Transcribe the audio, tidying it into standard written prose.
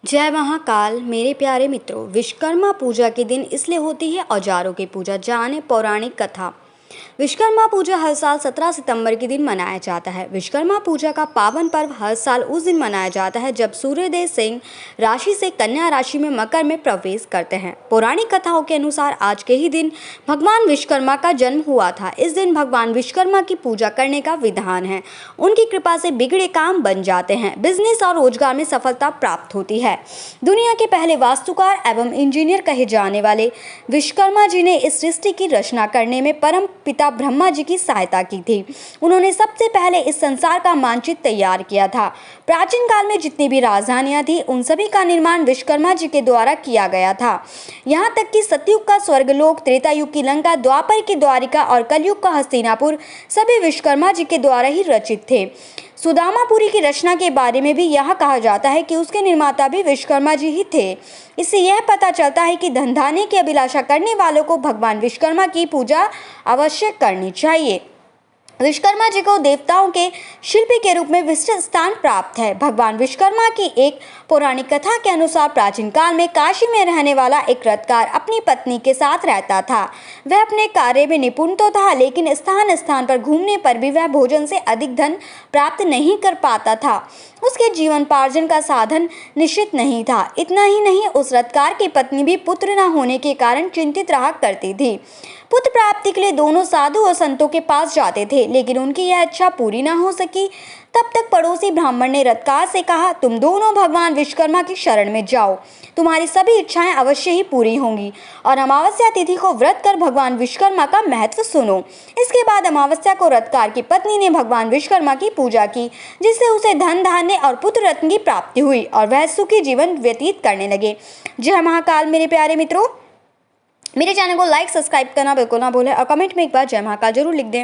जय महाकाल मेरे प्यारे मित्रों। विश्वकर्मा पूजा के दिन इसलिए होती है औजारों की पूजा। जाने पौराणिक कथा। विश्वकर्मा पूजा हर साल 17 सितंबर के दिन मनाया जाता है। विश्वकर्मा पूजा का पावन पर्व हर साल उस दिन मनाया जाता है जब सूर्योदय सिंह राशि से कन्या राशि में मकर में प्रवेश करते हैं। पौराणिक कथाओं के अनुसार आज के ही दिन भगवान विश्वकर्मा का जन्म हुआ था। इस दिन भगवान विश्वकर्मा की पूजा करने का विधान है। उनकी कृपा से बिगड़े काम बन जाते हैं, बिजनेस और रोजगार में सफलता प्राप्त होती है। दुनिया के पहले वास्तुकार एवं इंजीनियर कहे जाने वाले विश्वकर्मा जी ने इस सृष्टि की रचना करने में परम पिता ब्रह्मा जी की सहायता की थी। उन्होंने सबसे पहले इस संसार का मानचित्र तैयार किया था। प्राचीन काल में जितनी भी राजधानियां थी उन सभी का निर्माण विश्वकर्मा जी के द्वारा किया गया था। यहाँ तक कि सतयुग का स्वर्गलोक, त्रेता युग की लंका, द्वापर की द्वारिका और कलयुग का हस्तिनापुर सभी विश्वकर्मा जी के द्वारा ही रचित थे। सुदामापुरी की रचना के बारे में भी यह कहा जाता है कि उसके निर्माता भी विश्वकर्मा जी ही थे। इससे यह पता चलता है कि धन धान्य की अभिलाषा करने वालों को भगवान विश्वकर्मा की पूजा अवश्य करनी चाहिए। विश्वकर्मा जी को देवताओं के शिल्पी के रूप में विशिष्ट स्थान प्राप्त है। भगवान विश्वकर्मा की एक पौराणिक कथा के अनुसार प्राचीन काल में काशी में रहने वाला एक रथकार अपनी पत्नी के साथ रहता था। वह अपने कार्य में निपुण तो था, लेकिन स्थान स्थान पर घूमने पर भी वह भोजन से अधिक धन प्राप्त नहीं कर पाता था। उसके जीवनोपार्जन का साधन निश्चित नहीं था। इतना ही नहीं, उस रथकार की पत्नी भी पुत्र न होने के कारण चिंतित रहा करती थी। पुत्र प्राप्ति के लिए दोनों साधु और संतों के पास जाते थे, लेकिन उनकी यह इच्छा पूरी न हो सकी। तब तक पड़ोसी ब्राह्मण ने रथकार से कहा, तुम दोनों भगवान विश्वकर्मा की शरण में जाओ, तुम्हारी सभी इच्छाएं अवश्य ही पूरी होंगी। और अमावस्या तिथि को व्रत कर भगवान विश्वकर्मा का महत्व सुनो। इसके बाद अमावस्या को रथकार की पत्नी ने भगवान विश्वकर्मा की पूजा की, जिससे उसे धन धान्य और पुत्र रत्न की प्राप्ति हुई और वह सुखी जीवन व्यतीत करने लगे। जय महाकाल मेरे प्यारे मित्रों। मेरे चैनल को लाइक सब्सक्राइब करना बिल्कुल ना भूलें और कमेंट में एक बार जय महाकाल जरूर लिख दें।